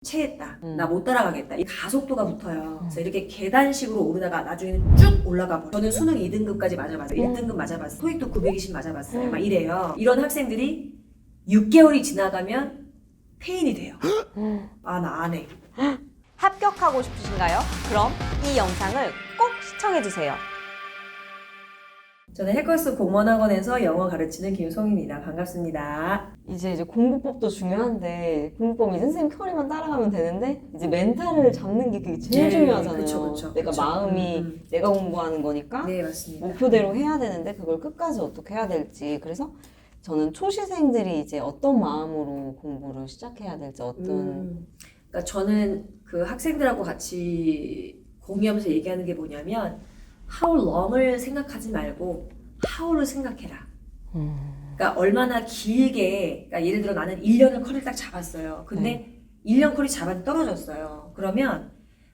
체했다. 나 못 따라가겠다. 이 가속도가 붙어요. 그래서 이렇게 계단식으로 오르다가 나중에는 쭉 올라가 버려. 저는 수능 2등급까지 맞아봤어요. 1등급 맞아봤어요. 토익도 920 맞아봤어요. 막 이래요. 이런 학생들이 6개월이 지나가면 페인이 돼요. 아, 나 안 해. 합격하고 싶으신가요? 그럼 이 영상을 꼭 시청해주세요. 저는 해커스 공무원학원에서 영어 가르치는 김송입니다. 반갑습니다. 이제 공부법도 중요한데 공부법 이제 선생님 켜리만 따라가면 되는데 이제 멘탈을 잡는 게 그게 제일 네, 중요하잖아요. 그쵸. 내가 마음이 내가 공부하는 거니까 네, 맞습니다. 목표대로 해야 되는데 그걸 끝까지 어떻게 해야 될지. 그래서 저는 초시생들이 이제 어떤 마음으로 공부를 시작해야 될지 그러니까 저는 그 학생들하고 같이 공유하면서 얘기하는 게 뭐냐면 how long을 생각하지 말고 how를 생각해라. 그러니까 얼마나 길게, 그러니까 예를 들어 나는 1년을 커리를 딱 잡았어요. 근데 1년 커리 잡았는데 떨어졌어요. 그러면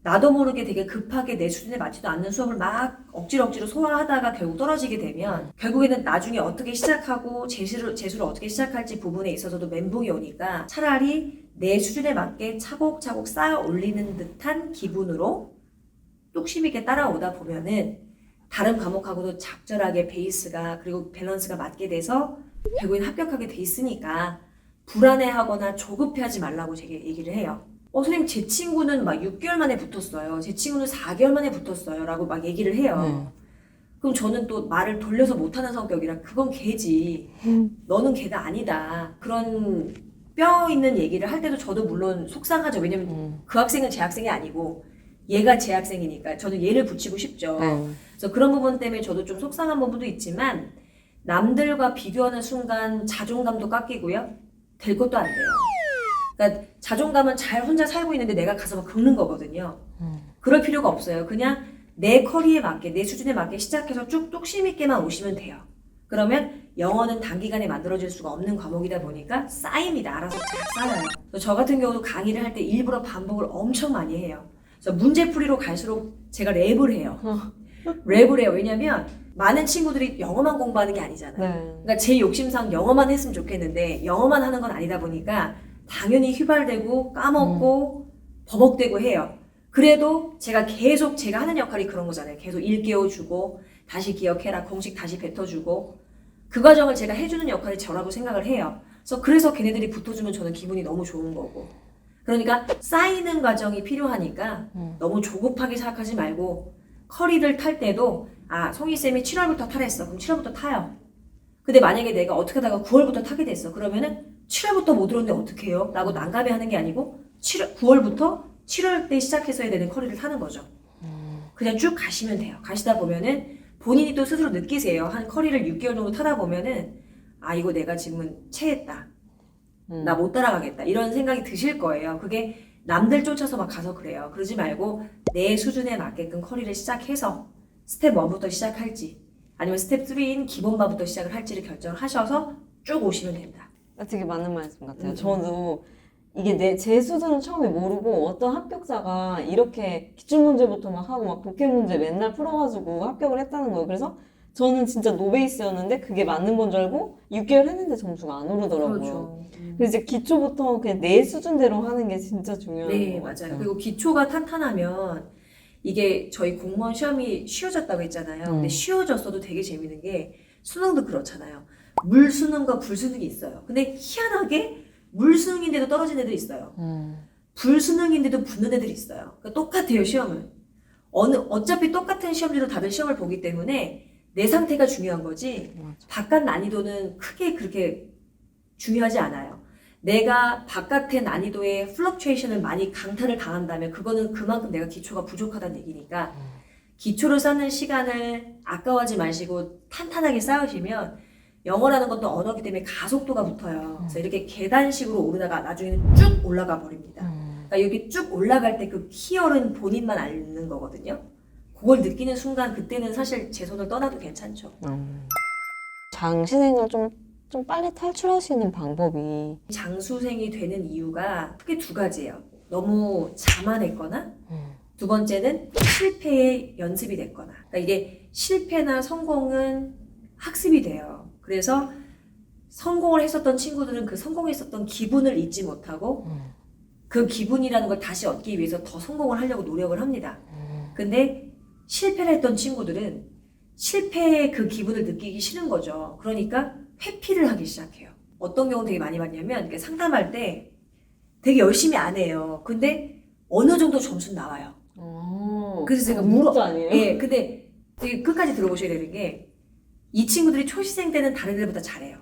나도 모르게 되게 급하게 내 수준에 맞지도 않는 수업을 막 억지로 소화하다가 결국 떨어지게 되면 결국에는 나중에 어떻게 시작하고 재수를 어떻게 시작할지 부분에 있어서도 멘붕이 오니까 차라리 내 수준에 맞게 차곡차곡 쌓아 올리는 듯한 기분으로 뚝심 있게 따라오다 보면은 다른 과목하고도 적절하게 베이스가 그리고 밸런스가 맞게 돼서 결국엔 합격하게 돼 있으니까 불안해하거나 조급해하지 말라고 제가 얘기를 해요. 선생님 제 친구는 막 6개월 만에 붙었어요. 제 친구는 4개월 만에 붙었어요. 라고 막 얘기를 해요. 그럼 저는 또 말을 돌려서 못하는 성격이라 그건 걔지. 너는 걔가 아니다. 그런 뼈 있는 얘기를 할 때도 저도 물론 속상하죠. 왜냐면 그 학생은 제 학생이 아니고 얘가 제 학생이니까 저는 얘를 붙이고 싶죠. 그래서 그런 부분 때문에 저도 좀 속상한 부분도 있지만 남들과 비교하는 순간 자존감도 깎이고요. 될 것도 안 돼요. 그러니까 자존감은 잘 혼자 살고 있는데 내가 가서 막 긁는 거거든요. 그럴 필요가 없어요. 그냥 내 커리에 맞게, 내 수준에 맞게 시작해서 쭉 뚝심 있게만 오시면 돼요. 그러면 영어는 단기간에 만들어질 수가 없는 과목이다 보니까 쌓입니다. 알아서 잘 쌓여요. 저 같은 경우도 강의를 할 때 일부러 반복을 엄청 많이 해요. 그래서 문제풀이로 갈수록 제가 랩을 해요. 랩을 해요. 왜냐면 많은 친구들이 영어만 공부하는 게 아니잖아요. 그러니까 제 욕심상 영어만 했으면 좋겠는데 영어만 하는 건 아니다 보니까 당연히 휘발되고 까먹고 버벅대고 해요. 그래도 제가 계속 제가 하는 역할이 그런 거잖아요. 계속 일깨워주고 다시 기억해라. 공식 다시 뱉어주고 그 과정을 제가 해주는 역할이 저라고 생각을 해요. 그래서 걔네들이 붙어주면 저는 기분이 너무 좋은 거고. 그러니까 쌓이는 과정이 필요하니까 너무 조급하게 생각하지 말고 커리를 탈 때도 송이쌤이 7월부터 타랬어. 그럼 7월부터 타요. 근데 만약에 내가 어떻게 하다가 9월부터 타게 됐어. 그러면은 7월부터 못 들었는데 어떻게 해요? 라고 난감해하는 게 아니고 9월부터 7월 때 시작해서 해야 되는 커리를 타는 거죠. 그냥 쭉 가시면 돼요. 가시다 보면은 본인이 또 스스로 느끼세요. 한 커리를 6개월 정도 타다 보면은 이거 내가 지금은 체했다. 나 못 따라가겠다. 이런 생각이 드실 거예요. 그게 남들 쫓아서 막 가서 그래요. 그러지 말고 내 수준에 맞게끔 커리를 시작해서 스텝 1부터 시작할지 아니면 스텝 3인 기본반부터 시작을 할지를 결정을 하셔서 쭉 오시면 됩니다. 되게 맞는 말씀 같아요. 저도 이게 제 수준은 처음에 모르고 어떤 합격자가 이렇게 기출문제부터 막 하고 막 독해문제 맨날 풀어가지고 합격을 했다는 거예요. 그래서 저는 진짜 노베이스였는데 그게 맞는 건 줄 알고 6개월 했는데 점수가 안 오르더라고요. 그렇죠. 그래서 이제 기초부터 그냥 내 수준대로 하는 게 진짜 중요한 네, 것 같아요. 맞아요. 그리고 기초가 탄탄하면 이게 저희 공무원 시험이 쉬워졌다고 했잖아요. 근데 쉬워졌어도 되게 재밌는 게 수능도 그렇잖아요. 물 수능과 불 수능이 있어요. 근데 희한하게 물 수능인데도 떨어진 애들이 있어요. 불 수능인데도 붙는 애들이 있어요. 그러니까 똑같아요, 시험은. 어차피 똑같은 시험지로 다들 시험을 보기 때문에 내 상태가 중요한 거지 바깥 난이도는 크게 그렇게 중요하지 않아요. 내가 바깥의 난이도에 플럭추에이션을 많이 강타를 당한다면 그거는 그만큼 내가 기초가 부족하다는 얘기니까 기초를 쌓는 시간을 아까워하지 마시고 탄탄하게 쌓으시면 영어라는 것도 언어기 때문에 가속도가 붙어요. 그래서 이렇게 계단식으로 오르다가 나중에는 쭉 올라가 버립니다. 그러니까 여기 쭉 올라갈 때 그 키열은 본인만 아는 거거든요. 그걸 느끼는 순간 그때는 사실 제 손을 떠나도 괜찮죠. 장시생을 좀 빨리 탈출할 수 있는 방법이 장수생이 되는 이유가 크게 두 가지예요. 너무 자만했거나 두 번째는 실패의 연습이 됐거나. 그러니까 이게 실패나 성공은 학습이 돼요. 그래서 성공을 했었던 친구들은 그 성공했었던 기분을 잊지 못하고 그 기분이라는 걸 다시 얻기 위해서 더 성공을 하려고 노력을 합니다. 근데 실패를 했던 친구들은 실패의 그 기분을 느끼기 싫은 거죠. 그러니까 회피를 하기 시작해요. 어떤 경우 되게 많이 봤냐면 이렇게 상담할 때 되게 열심히 안 해요. 근데 어느 정도 점수는 나와요. 그래서 제가 문자 아니에요? 예, 근데 되게 끝까지 들어보셔야 되는 게 이 친구들이 초시생 때는 다른 애들보다 잘해요.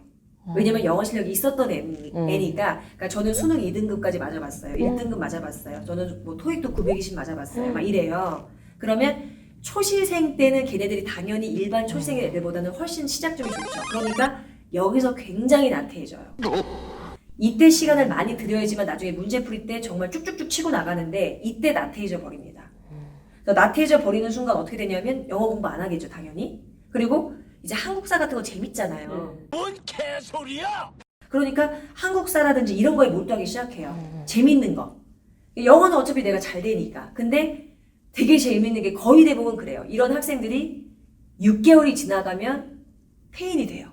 왜냐면 영어 실력이 있었던 애니까. 그러니까 저는 수능 2등급까지 맞아봤어요. 1등급 맞아봤어요. 저는 뭐 토익도 920 맞아봤어요. 막 이래요. 그러면 초시생 때는 걔네들이 당연히 일반 초시생 애들보다는 훨씬 시작점이 좋죠. 그러니까 여기서 굉장히 나태해져요. 이때 시간을 많이 들여야지만 나중에 문제 풀이 때 정말 쭉쭉쭉 치고 나가는데 이때 나태해져 버립니다. 그래서 나태해져 버리는 순간 어떻게 되냐면 영어 공부 안 하겠죠, 당연히. 그리고 이제 한국사 같은 거 재밌잖아요. 뭔 개소리야! 그러니까 한국사라든지 이런 거에 몰두하기 시작해요. 재밌는 거. 영어는 어차피 내가 잘 되니까. 근데 되게 재밌는 게 거의 대부분 그래요. 이런 학생들이 6개월이 지나가면 페인이 돼요.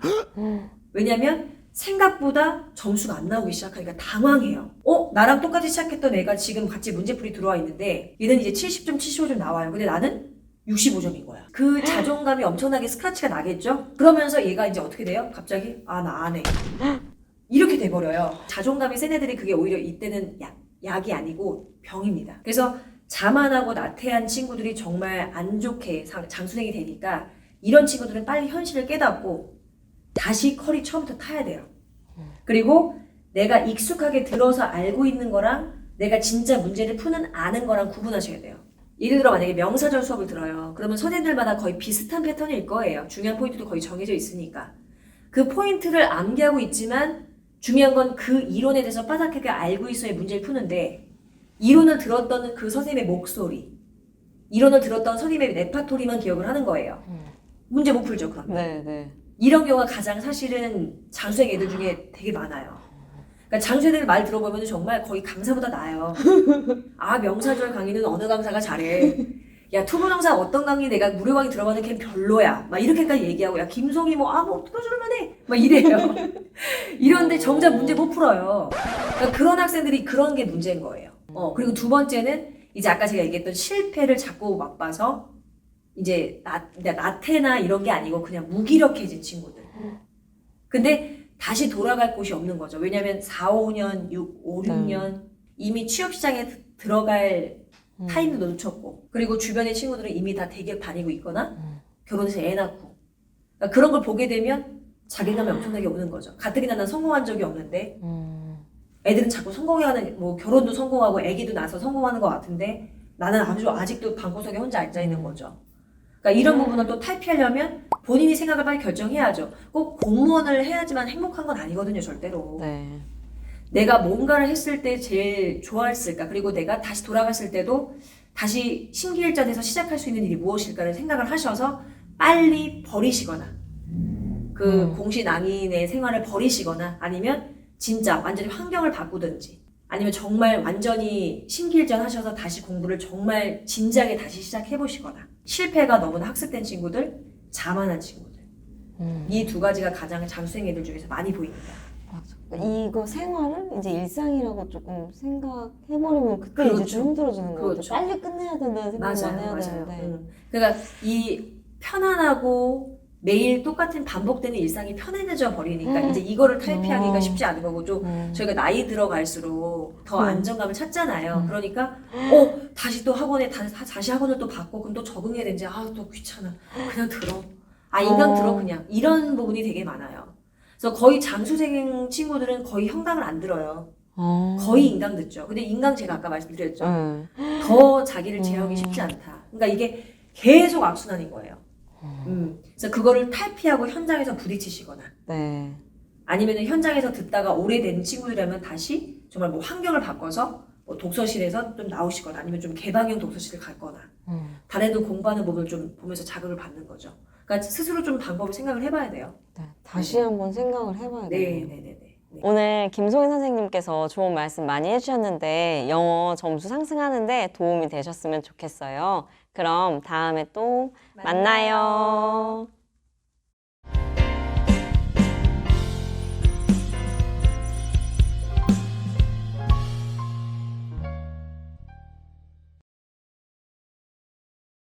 왜냐면 생각보다 점수가 안 나오기 시작하니까 당황해요. 나랑 똑같이 시작했던 애가 지금 같이 문제풀이 들어와 있는데 얘는 이제 70점, 75점 나와요. 근데 나는 65점인 거야. 그 자존감이 엄청나게 스크래치가 나겠죠? 그러면서 얘가 이제 어떻게 돼요? 갑자기 나 안 해. 이렇게 돼버려요. 자존감이 센 애들이 그게 오히려 이때는 약이 아니고 병입니다. 그래서 자만하고 나태한 친구들이 정말 안 좋게 장수생이 되니까 이런 친구들은 빨리 현실을 깨닫고 다시 커리 처음부터 타야 돼요. 그리고 내가 익숙하게 들어서 알고 있는 거랑 내가 진짜 문제를 푸는 아는 거랑 구분하셔야 돼요. 예를 들어 만약에 명사절 수업을 들어요. 그러면 선생님들마다 거의 비슷한 패턴일 거예요. 중요한 포인트도 거의 정해져 있으니까. 그 포인트를 암기하고 있지만 중요한 건 그 이론에 대해서 빠삭하게 알고 있어야 문제를 푸는데 이론을 들었던 그 선생님의 목소리, 이론을 들었던 선생님의 레파토리만 기억을 하는 거예요. 문제 못 풀죠, 그러면. 네. 이런 경우가 가장 사실은 장수생 애들 중에 되게 많아요. 그러니까 장수생들 말 들어보면 정말 거의 강사보다 나아요. 명사절 강의는 어느 강사가 잘해. 야, 투부정사 어떤 강의 내가 무료 강의 들어가는 걔는 별로야. 막 이렇게까지 얘기하고, 야, 김송이 뭐 들어줄만 해. 막 이래요. 이런데 정작 문제 못 풀어요. 그러니까 그런 학생들이 그런 게 문제인 거예요. 그리고 두 번째는 이제 아까 제가 얘기했던 실패를 자꾸 맛봐서 이제 나태나 이런 게 아니고 그냥 무기력해진 친구들. 근데 다시 돌아갈 곳이 없는 거죠. 왜냐면 4, 5년, 5, 6년 이미 취업시장에 들어갈 타임도 놓쳤고 그리고 주변의 친구들은 이미 다 대기업 다니고 있거나 결혼해서 애 낳고 그러니까 그런 걸 보게 되면 자괴감이 엄청나게 오는 거죠. 가뜩이나 난 성공한 적이 없는데 애들은 자꾸 성공해가는 뭐 결혼도 성공하고 애기도 낳아서 성공하는 것 같은데 나는 아직도 방구석에 혼자 앉아 있는 거죠. 그러니까 이런 부분을 또 탈피하려면 본인이 생각을 빨리 결정해야죠. 꼭 공무원을 해야지만 행복한 건 아니거든요, 절대로. 네. 내가 뭔가를 했을 때 제일 좋아했을까? 그리고 내가 다시 돌아갔을 때도 다시 심기일전해서 시작할 수 있는 일이 무엇일까를 생각을 하셔서 빨리 버리시거나 그 공신앙인의 생활을 버리시거나 아니면 진짜 완전히 환경을 바꾸든지 아니면 정말 완전히 심기일전 하셔서 다시 공부를 정말 진지하게 다시 시작해보시거나 실패가 너무나 학습된 친구들, 자만한 친구들 이 두 가지가 가장 장수생 애들 중에서 많이 보입니다. 맞아. 이거 생활을 이제 일상이라고 조금 생각해버리면 그때 이제 좀 힘들어지는 거 같아요. 빨리 끝내야 된다는 생각만 해야 되는데. 그러니까 이 편안하고 매일 똑같은 반복되는 일상이 편안해져 버리니까 이제 이거를 탈피하기가 쉽지 않은 거고 좀 저희가 나이 들어갈수록 더 안정감을 찾잖아요. 그러니까 다시 또 학원에 다시 학원을 또 받고 그럼 또 적응해야 되는지 또 귀찮아. 그냥 들어. 인강 들어 그냥. 이런 부분이 되게 많아요. 그래서 거의 장수생 친구들은 거의 형강을 안 들어요. 거의 인강 듣죠. 근데 인강 제가 아까 말씀드렸죠. 더 자기를 제어하기 쉽지 않다. 그러니까 이게 계속 악순환인 거예요. 그래서 그거를 탈피하고 현장에서 부딪히시거나 네. 아니면 현장에서 듣다가 오래된 친구들이라면 다시 정말 뭐 환경을 바꿔서 뭐 독서실에서 좀 나오시거나 아니면 좀 개방형 독서실을 갔거나 다른 애들 공부하는 부분을 좀 보면서 자극을 받는 거죠. 그러니까 스스로 좀 방법을 생각을 해봐야 돼요. 네. 다시 한번 생각을 해봐야 돼요. 네네네. 오늘 김송희 선생님께서 좋은 말씀 많이 해주셨는데 영어 점수 상승하는데 도움이 되셨으면 좋겠어요. 그럼 다음에 또 만나요.